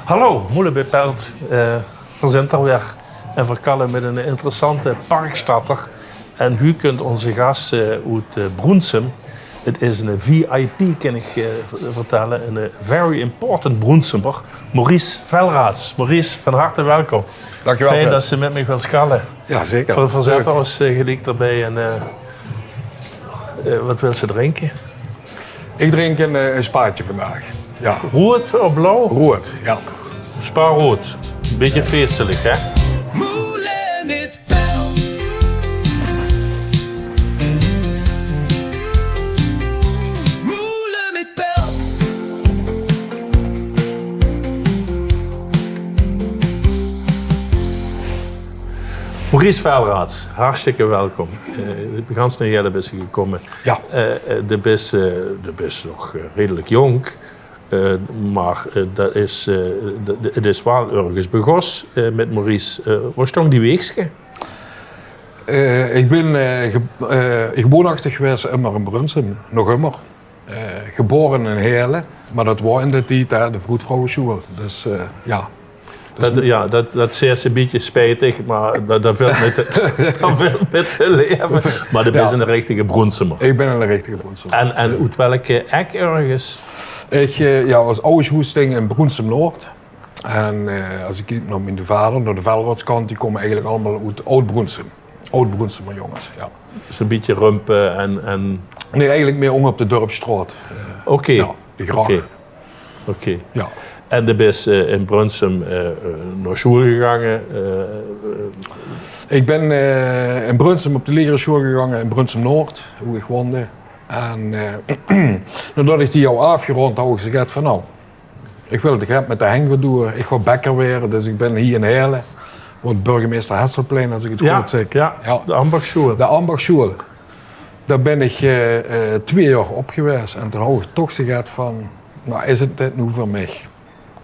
Hallo, Moeilijk Beperkt. We zijn er weer en verkallen met een interessante parkstatter. En u kunt onze gast uit Broensum. Het is een VIP, kan ik vertellen. Een very important Broensumer. Maurice Velraads. Maurice, van harte welkom. Dankjewel, Fijn Fred. dat ze met me gaan schallen. Ja, zeker. Verzet ons gelijk erbij. En wat wil ze drinken? Ik drink een spaatje vandaag. Ja, Rood of blauw? rood. Ja. Spaarrood. Een beetje feestelijk, hè? Moelen met veld. Moelen met peld. Maurice Velraads, hartstikke welkom. Ik ben gans naar Jelle gekomen. Ja. De best nog redelijk jong. Maar het is wel ergens begos met Maurice. Waar stond die weegske? Ik ben woonachtig geweest in Brunsum, nog immer. Geboren in Heerlen, maar dat was in de tijd de vroedvrouwenschool. Dus ja. Dat is een beetje spijtig, maar dat wil met te leven. Maar dat is een richtige Broensumer. Ik ben een richtige Brunsum. En uit welke ek ergens? Ik was oudershoesting in Broensum Noord. En als ik kijk naar mijn vader, naar de Velraadskant, die komen eigenlijk allemaal uit Oud-Broensum. Oud-Broensumer jongens, ja. Dus een beetje rumpen en... Nee, eigenlijk meer om op de dorpsstraat. Oké. Ja, die graag. Oké. Ja. En de is in Brunsum naar school gegaan. Ik ben in Brunsum op de lerareschool gegaan, in Brunsum Noord, hoe ik woonde. En nadat ik die al afgerond had, heb ik gezegd van nou, ik wil het graag met de Henk doen. Ik ga bakker weer, dus ik ben hier in Heerlen. Want burgemeester Hesselplein, als ik het goed zeg. Ja, de Ambachtschool. De Ambachtschool. Daar ben ik 2 jaar op geweest. En toen had ik toch gezegd van, nou is het dit nu voor mij?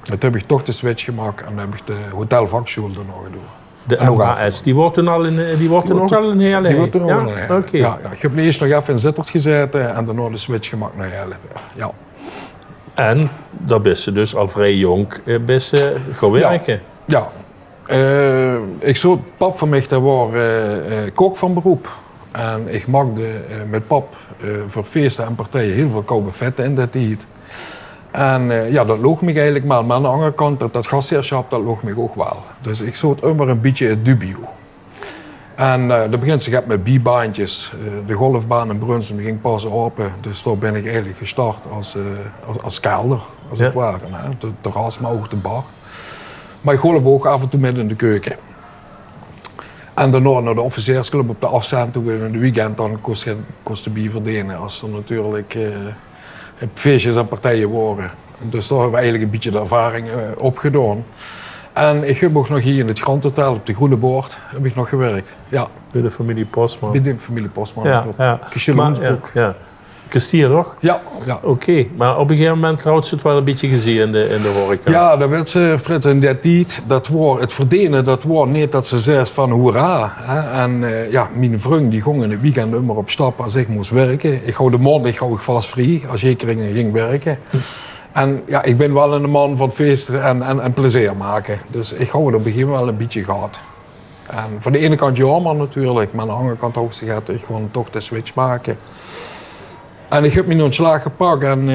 Toen heb ik toch de switch gemaakt en dan heb ik de hotelvakschool er nog gedaan. De MHS, die wordt toen al in Heerlen? Die wordt toen ook al in Heerlen. Oké. Ja, ik heb eerst nog even in Zittert gezeten en daarna de switch gemaakt naar Heerlen. Ja. En daar ben je dus al vrij jong gaan werken. Ja. Ik zou pap van mij, dat was kok van beroep. En ik maakte met pap voor feesten en partijen heel veel koude vetten in dat tijd. En dat loog me eigenlijk maar. Maar aan de andere kant, dat gastheerschap, dat loog me ook wel. Dus ik zocht immer een beetje dubio. En dat begint zich met bibaantjes. De golfbaan in Brunsum ging pas open. Dus daar ben ik eigenlijk gestart als kelder, als het ware. De terras, maar ook de bar. Maar ik golf ook af en toe met in de keuken. En daarna naar de officiersclub op de afstand toe in de weekend, dan kost de bier verdienen. Als er natuurlijk feestjes en partijen waren. Dus daar hebben we eigenlijk een beetje de ervaring opgedaan. En ik heb ook nog hier in het Grand Hotel op de Groene Boord heb ik nog gewerkt. Ja. Bij de familie Postman. Bij de familie Postman. Ja. Kasteleonsbroek. Ja. Kastier, toch? Ja. Oké, maar op een gegeven moment houdt ze het wel een beetje gezien in de horeca. Ja, dat werd ze, Frits, in dat tijd, het verdienen, dat was niet dat ze zei van hoera. Hè? En mijn vriend die ging in het weekend immer op stap als ik moest werken. Ik hou de maandag vast vrij als ik ging werken. En ja, ik ben wel een man van feesten en plezier maken. Dus ik hou het op een gegeven moment wel een beetje gehad. En van de ene kant jammer natuurlijk, maar aan de andere kant ook gezegd, ik gewoon toch de switch maken. En ik heb mijn ontslag gepakt en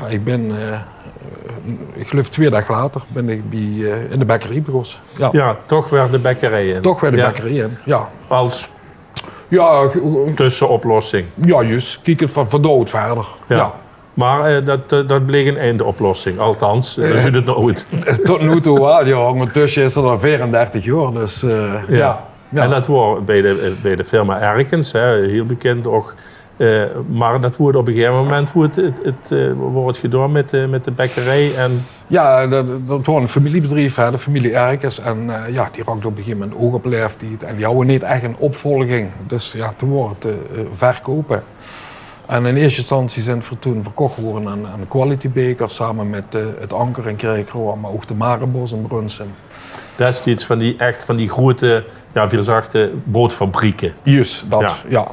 ik ben, ik geloof 2 dagen later, ben ik in de bakkerij begonnen. Ja, toch weer de bakkerij in. Toch weer de bakkerij in, ja. Als Ja, tussenoplossing. ja, juist. Kijk het van dood verder. Ja. Maar dat bleek een eindoplossing, althans. Dus u het nooit. Tot nu toe wel, ja. Ondertussen is er al 34 jaar, dus ja. En dat was bij de firma Erkens, heel bekend ook. Maar dat wordt op een gegeven moment wordt gedaan met de bakkerij. En... Ja, dat was een familiebedrijf, de familie Erkens. En die raakte op een gegeven moment ook op leeftijd. En die hadden niet echt een opvolging. Dus ja, toen wordt het verkopen. En in eerste instantie zijn het toen verkocht worden aan Quality Baker samen met het Anker in Kerkroo, maar ook de Marebos in Brunsum. Destijds van die grote, vierzachte broodfabrieken. Juist, dat, ja.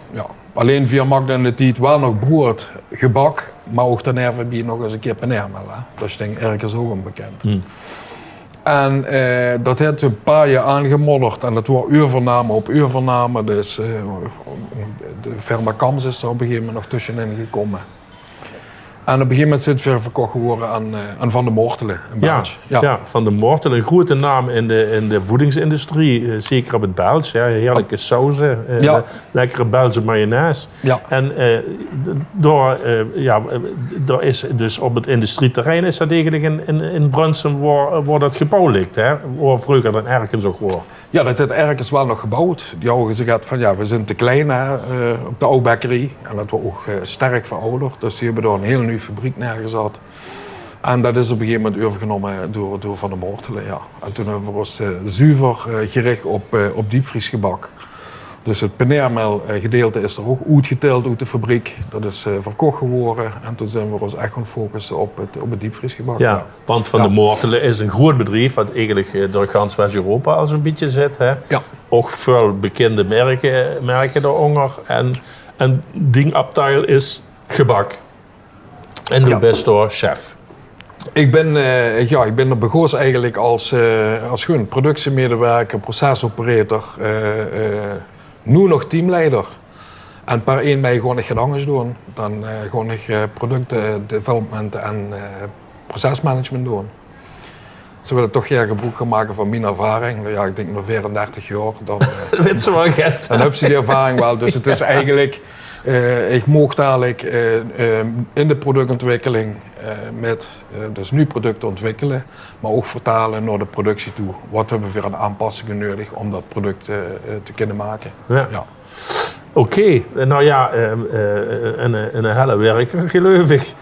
Alleen via maakte in de tijd wel nog brood, gebak Maar ook daarna heb je nog eens een keer Panermel. Dat is denk ik ergens ook onbekend. En dat heeft een paar jaar aangemodderd. En dat was uurvername op uurvername. Dus de firma Kams is er op een gegeven moment nog tussenin gekomen. En op een gegeven moment is het weer verkocht geworden aan Van der Mortelen in België. Ja, Van der Mortelen, een grote naam in de voedingsindustrie. Zeker op het Belgisch. Ja, heerlijke sauzen, lekkere Belgische mayonaise. Ja. En door is dus op het industrieterrein is dat eigenlijk in Brunsum waar dat gebouw ligt. Hè? Waar vroeger dan ergens ook was. Ja, dat heeft ergens wel nog gebouwd. Die hadden gezegd van ja, we zijn te klein op de Oudbekkerie. En dat was ook sterk verouderd. Dus die hebben daar een hele nieuwe fabriek neergezet. En dat is op een gegeven moment overgenomen door Van der Mortelen. Ja. En toen hebben we ons zuiver gericht op diepvriesgebak. Dus het Panermel gedeelte is er ook uitgeteld uit de fabriek. Dat is verkocht geworden. En toen zijn we ons echt gaan focussen op het diepvriesgebak. Ja, want Van der Mortelen is een groot bedrijf wat eigenlijk door gans West-Europa al zo'n beetje zit. Hè? Ja. Ook veel bekende merken daaronder. En dingabteil is gebak. En du bent door chef. Ik ben er begonnen eigenlijk als gewoon productiemedewerker, procesoperator, nu nog teamleider. En per 1 mei gewoon ik gedangers doen. Dan gewoon ik productdevelopment en procesmanagement doen. Ze willen toch gebruik gaan maken van mijn ervaring. Ja, ik denk nog 34 jaar. Dan weet ze wel get. Dan heb je die ervaring wel. Dus het is eigenlijk, ik mocht eigenlijk in de productontwikkeling dus nu producten ontwikkelen, maar ook vertalen naar de productie toe. Wat hebben we weer aan aanpassingen nodig om dat product te kunnen maken? Ja. Oké, nou ja, een hele werker geloof ik.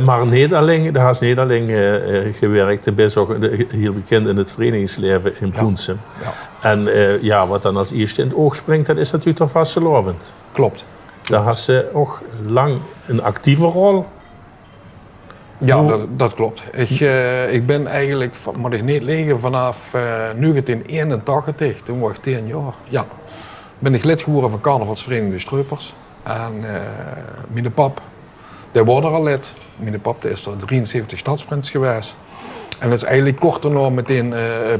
Maar niet alleen, daar is niet alleen gewerkt. Je bent ook heel bekend in het verenigingsleven in Brunsum. Ja. En wat dan als eerste in het oog springt, dat is natuurlijk toch vastelovend. Klopt. Daar had ze ook lang een actieve rol. Ja, dat klopt. Ik ben eigenlijk, moet ik niet liggen, vanaf 1981, toen was ik 10 jaar. Ja. Ben ik lid geworden van Carnavalsvereniging de Streupers. En mijn pap, die was er al lid. Mijn pap is er 73 stadsprins geweest. En is eigenlijk kort daarna meteen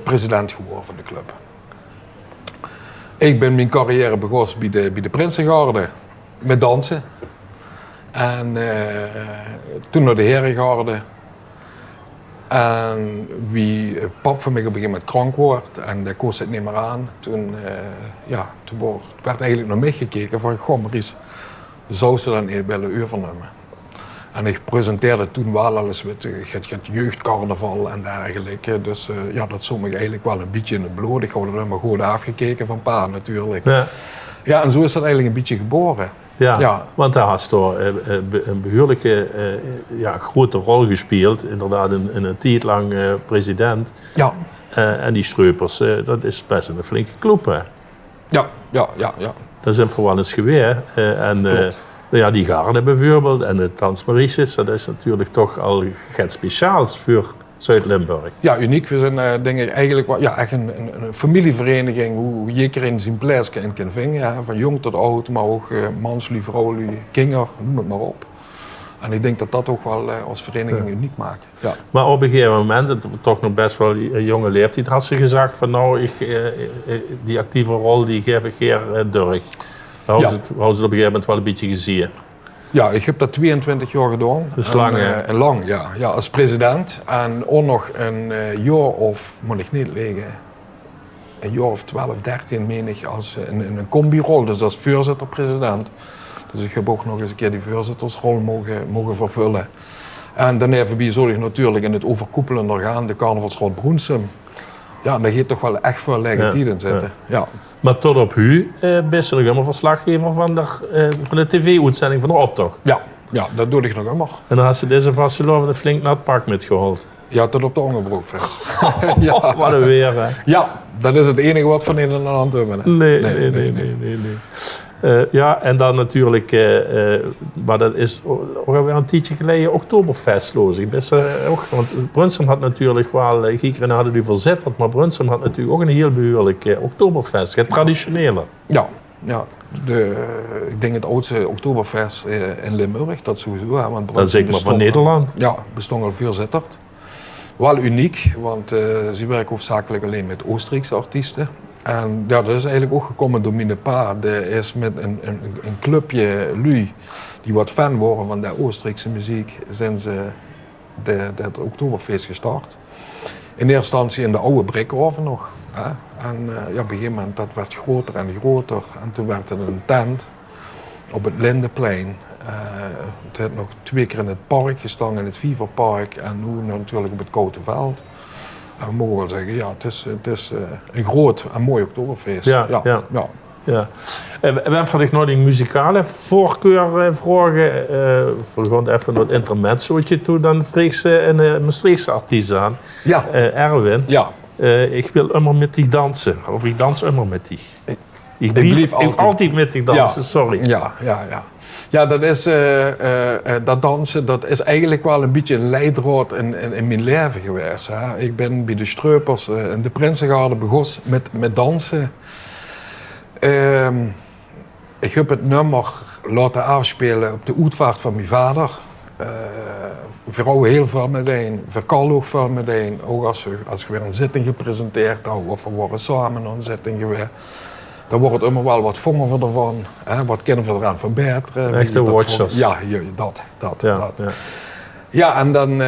president geworden van de club. Ik ben mijn carrière begonnen bij de Prinsengarde met dansen. En toen naar de Herengarde. En wie pap van mij op een gegeven moment krank wordt en dat koos het niet meer aan. Toen werd eigenlijk naar mij gekeken van, goh Maurice, zou ze dan niet willen overnemen? En ik presenteerde toen wel alles met het jeugdcarnaval en dergelijke. Dus dat zou me eigenlijk wel een beetje in het bloed. Ik had er maar goed afgekeken van pa natuurlijk. Ja, en zo is dat eigenlijk een beetje geboren. Ja, want daar had je een behoorlijke grote rol gespeeld. Inderdaad, een tijd lang president. Ja. En die Streupers, dat is best een flinke club, hè? Ja. Dat is een verwannens geweer. Die garde bijvoorbeeld en de Tansmarisjes, dat is natuurlijk toch al iets speciaals voor Zuid-Limburg. Ja, uniek. We zijn denk ik eigenlijk echt een familievereniging hoe iedereen zijn plaatsje in kan vinden. Van jong tot oud, maar ook manslu, vrouwlu, kinderen, noem het maar op. En ik denk dat dat ook wel als vereniging uniek maakt. Ja. Maar op een gegeven moment, het toch nog best wel een jonge leeftijd, had ze gezegd van nou, die actieve rol die geef ik hier door. Hadden ze het op een gegeven moment wel een beetje gezien. Ja, ik heb dat 22 jaar gedaan. Dat is lang, hè? Lang, ja. Ja, als president. En ook nog een jaar of, moet ik niet liggen, een jaar of 12, 13 meen ik, als een combi-rol. Dus als voorzitter-president. Dus ik heb ook nog eens een keer die voorzittersrol mogen vervullen. En dan even bijzonder natuurlijk in het overkoepelende orgaan, de Carnavalsraad Brunsum. Ja, daar gaat toch wel echt veel legitimiteit in zitten. Ja. Maar tot op u bent u nog helemaal verslaggever van de tv-uitzending van de optocht. Ja, dat doe ik nog helemaal. En dan had ze deze vastelovende flink naar het park metgehaald. Ja, tot op de Ongebroek, Frits. Wat een weer, hè? Ja, dat is het enige wat van in de hand hebben. Nee. En dan natuurlijk, maar dat is ook alweer een tijdje geleden, Oktoberfestloos. Want Brunsum had natuurlijk wel, Giekeren hadden u verzetterd, maar Brunsum had natuurlijk ook een heel behoorlijk Oktoberfest, het traditionele. Ja, Ja, ik denk het oudste Oktoberfest in Limburg, dat sowieso. Hè, want Dat is ik maar van Nederland. Ja, bestond al voorzitterd. Wel uniek, want ze werken hoofdzakelijk alleen met Oostenrijkse artiesten. En ja, dat is eigenlijk ook gekomen door mijn pa. Die is met een clubje lui die wat fan worden van de Oostenrijkse muziek, zijn ze het Oktoberfeest gestart. In eerste instantie in de oude Brikhoven nog. Hè? En ja, op een gegeven moment dat werd groter en groter. En toen werd het een tent op het Lindeplein. Het heeft nog 2 keer in het park gestaan, in het Viverpark. En nu natuurlijk op het Koutenveld. En we mogen wel zeggen, ja, het is een groot en mooi Oktoberfeest. Ja. Ja. We hebben van nog die muzikale voorkeur vragen. We gaan even naar het intermezzootje toe. Dan vreeg ze een Maastrichtse artiest aan. Ja. Erwin. Ja. Ik wil immer met die dansen. Of ik dans immer met die. Ik blief altijd met die dansen, Ja. sorry. Ja. Ja, dat is, dat dansen, dat is eigenlijk wel een beetje een leidraad in mijn leven geweest. Hè. Ik ben bij de Streupers in de Prinsengarde begonnen met dansen. Ik heb het nummer laten afspelen op de uitvaart van mijn vader. Vrouwen heel veel meteen, Verkal ook veel meteen. Ook als we weer een zitting gepresenteerd hadden, of we waren samen een zitting geweest. Dan wordt het immer wel wat vongen we ervan. Hè? Wat kunnen we eraan verbeteren? Echte watchers. Ja, dat. Ja, en dan,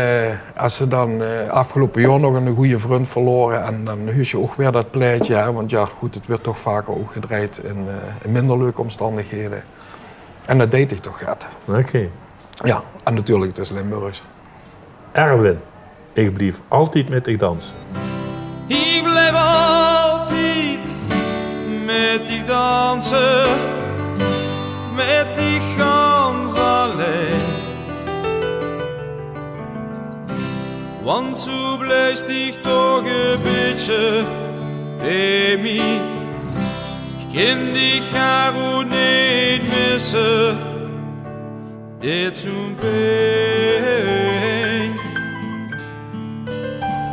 als ze dan afgelopen jaar nog een goede vriend verloren, en dan huis je ook weer dat pleitje. Hè? Want ja, goed, het werd toch vaker ook gedraaid in minder leuke omstandigheden. En dat deed ik toch gaat. Oké. Ja, en natuurlijk, het is Limburgs. Erwin, ik blijf altijd met die dansen. Ik blijf altijd met die dansen, met die gans alleen. Want zo blijft ik toch een beetje bij mij. Ik kan die garo niet missen, dit zo'n pijn.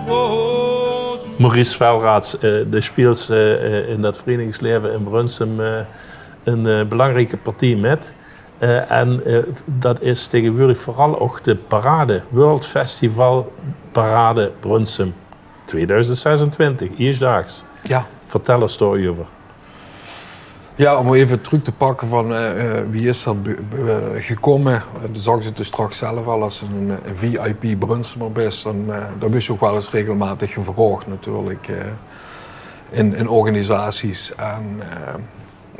Oh, zo. Maurice Velraads, de speelt in dat verenigingsleven in Brunsum een belangrijke partij met. En dat is tegenwoordig vooral ook de parade, World Festival Parade Brunsum 2026, eerstdaags. Ja. Vertel een story over. Ja, om even terug te pakken van wie is er gekomen. Dat zag ze dus straks zelf al als een VIP Brunsumer is. Dan wist je ook wel eens regelmatig gevraagd natuurlijk in organisaties. En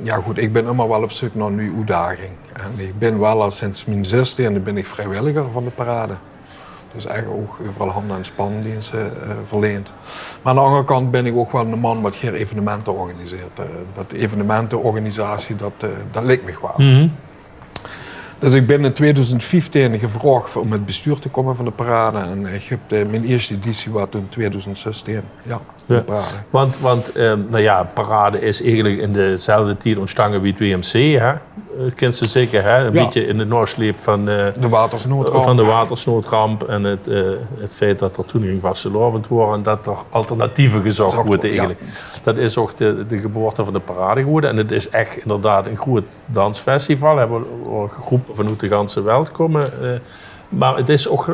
ja goed, ik ben immer wel op zoek naar een nieuwe uitdaging. En ik ben wel al sinds mijn 16e ben ik vrijwilliger van de parade. Dus eigenlijk ook overal handen- en spandiensten verleend. Maar aan de andere kant ben ik ook wel een man wat geen evenementen organiseert. Dat evenementenorganisatie, dat lijkt me wel. Mm-hmm. Dus ik ben in 2015 gevraagd om het bestuur te komen van de parade. En ik heb mijn eerste editie was toen in 2016. Ja, de parade. Want nou ja, parade is eigenlijk in dezelfde tijd ontstaan wie het WMC. Hè? Kent ze zeker, hè? Een beetje in de noorsleep van de watersnoodramp. Van de watersnoodramp en het feit dat er toen ging vastelovend worden en dat er alternatieven gezocht worden eigenlijk. Ja. Dat is ook de geboorte van de parade geworden. En het is echt inderdaad een goed dansfestival. Er groepen vanuit de hele wereld komen. Maar het is ook,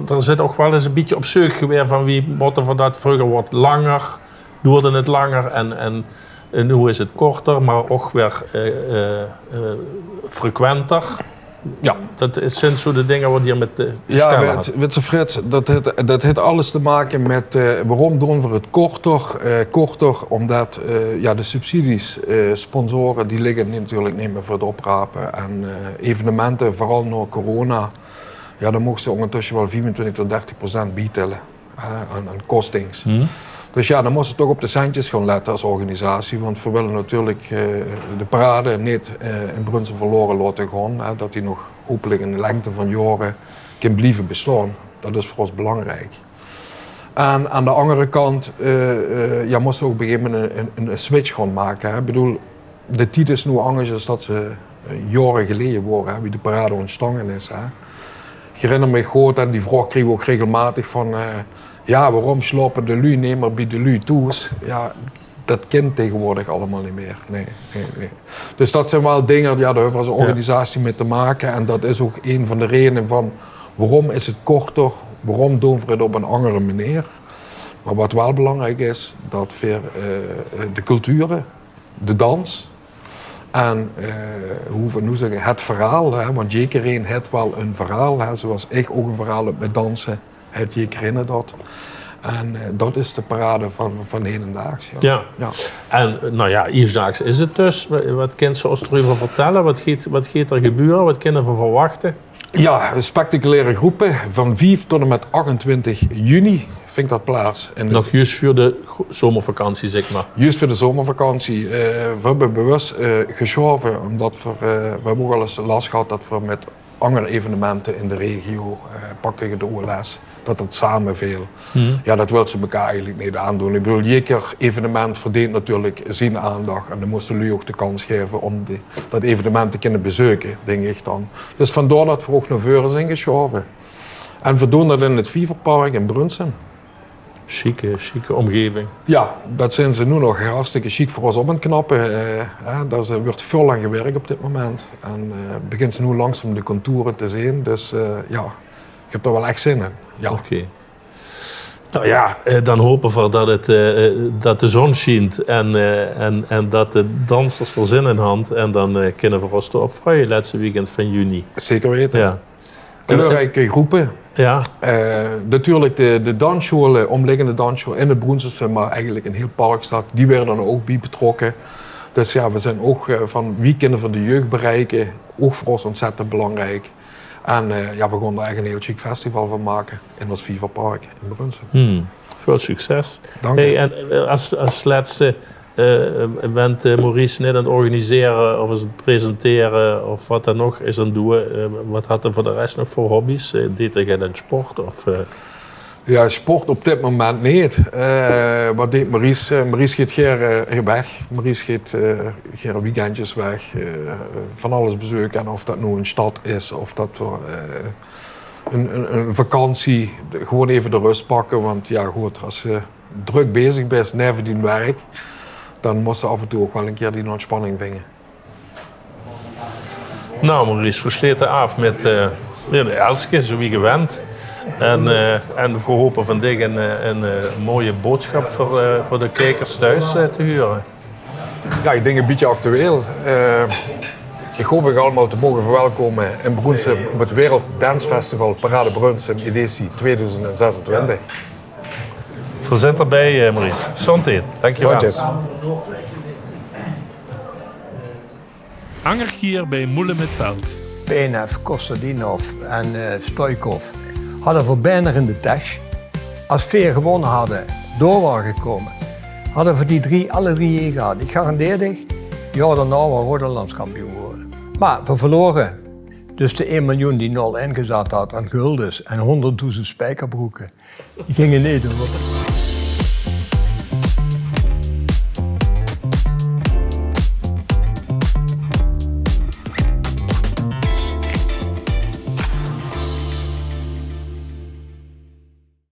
er zit ook wel eens een beetje op zoek geweest van wie moeten van dat vroeger wordt langer, duurde het langer en nu is het korter, maar ook weer frequenter. Ja. Dat zijn zo de dingen wat hier met de stellen had. Ja, weet je Frits, dat heeft alles te maken met waarom doen we het korter, omdat de subsidies, sponsoren, die liggen natuurlijk niet meer voor het oprapen. En evenementen, vooral na corona, ja, dan mochten ze ondertussen wel 25-30% bijtellen aan kostings. Dus ja, dan moesten we toch op de centjes gaan letten als organisatie. Want we willen natuurlijk de parade niet in Brunsum verloren laten gaan. Dat die nog hopelijk in de lengte van jaren kan blijven bestaan. Dat is voor ons belangrijk. En aan de andere kant moesten we ook op een gegeven moment een switch gaan maken. Hè. Ik bedoel, de tijd is nu anders als dat ze jaren geleden waren, wie de parade ontstaan is. Hè. Ik herinner me goed, en die vraag kregen we ook regelmatig van... waarom slopen de lui niet meer bij de lui toes? Ja, dat kent tegenwoordig allemaal niet meer. Nee. Dus dat zijn wel dingen, daar hebben we als organisatie mee te maken. En dat is ook een van de redenen van waarom is het korter, waarom doen we het op een andere manier. Maar wat wel belangrijk is, dat weer de culturen, de dans en hoe zeg ik, het verhaal. Hè, want iedereen heeft wel een verhaal, hè, zoals ik ook een verhaal heb met dansen. Het iedereen dat. En dat is de parade van hedendaags. Ja. En nou ja, hierdaags is het dus. Wat kunnen ze ons erover vertellen? Wat gaat er gebeuren? Wat kunnen we verwachten? Ja, spectaculaire groepen. Van 5 tot en met 28 juni vindt dat plaats. Nog juist voor de zomervakantie, zeg maar. Juist voor de zomervakantie. We hebben bewust geschoven, omdat we hebben ook wel eens last gehad dat we met andere evenementen in de regio pakken de OLS. Dat het samen veel. Ja, dat wil ze elkaar eigenlijk niet aandoen. Ik bedoel, ieder evenement verdient natuurlijk zijn aandacht. En dan moesten jullie ook de kans geven om dat evenement te kunnen bezoeken, denk ik dan. Dus vandaar dat we ook naar voren zijn geschoven. En we doen dat in het Vieverpark in Brunsum. Chique omgeving. Ja, dat zijn ze nu nog hartstikke chic voor ons op aan het knappen. Daar wordt veel aan gewerkt op dit moment. En begint ze nu langzaam de contouren te zien. Dus ja, ik heb er wel echt zin in. Ja. Oké. Nou ja, dan hopen we dat de zon schijnt en dat de dansers er zin in hebben. En dan kunnen we ons erop freuen, laatste weekend van juni. Zeker weten. Ja. Kleurrijke groepen. Ja. Natuurlijk de dansscholen, omliggende dansscholen in het Broensum, maar eigenlijk in heel Parkstad, die werden er ook bij betrokken. Dus ja, we zijn ook van wie kunnen we de jeugd bereiken, ook voor ons ontzettend belangrijk. En ja, we gaan er echt een heel chic festival van maken in ons Vieverpark in Brunsum. Veel succes. Dank je. Hey, en als laatste, bent Maurice net aan het organiseren of aan het presenteren of wat dan nog is aan het doen? Wat had hij voor de rest nog voor hobby's? Deed hij aan sport? Of, Ja, sport op dit moment niet. Wat deed Maurice? Maurice gaat hier weg. Maurice gaat hier weekendjes weg. Van alles bezoeken. En of dat nu een stad is of dat we een vakantie, gewoon even de rust pakken. Want ja, goed, als je druk bezig bent, neven die werk, dan moest je af en toe ook wel een keer die ontspanning vinden. Nou, Maurice, versleten af met de Elske, zo wie gewend. En we hopen vandaag een mooie boodschap voor de kijkers thuis te huren. Ja, ik denk een beetje actueel. Ik hoop je allemaal te mogen verwelkomen in Brunsum op het Wereld Dance Festival Parade Brunsum editie 2026. We zijn erbij, Maurice. Zondag, dankjewel. Zondjes. Angergier bij Moelen met Pelt. Penev, Kostadinov en Stoikov hadden voor bijna in de tas. Als Veer gewonnen hadden, door waren gekomen, hadden we die alle drie gehad. Ik garandeer je, ja, daarna waren we landskampioen geworden. Maar we verloren. Dus de 1 miljoen die 0 ingezet had aan guldens en 100.000 spijkerbroeken, die gingen niet door.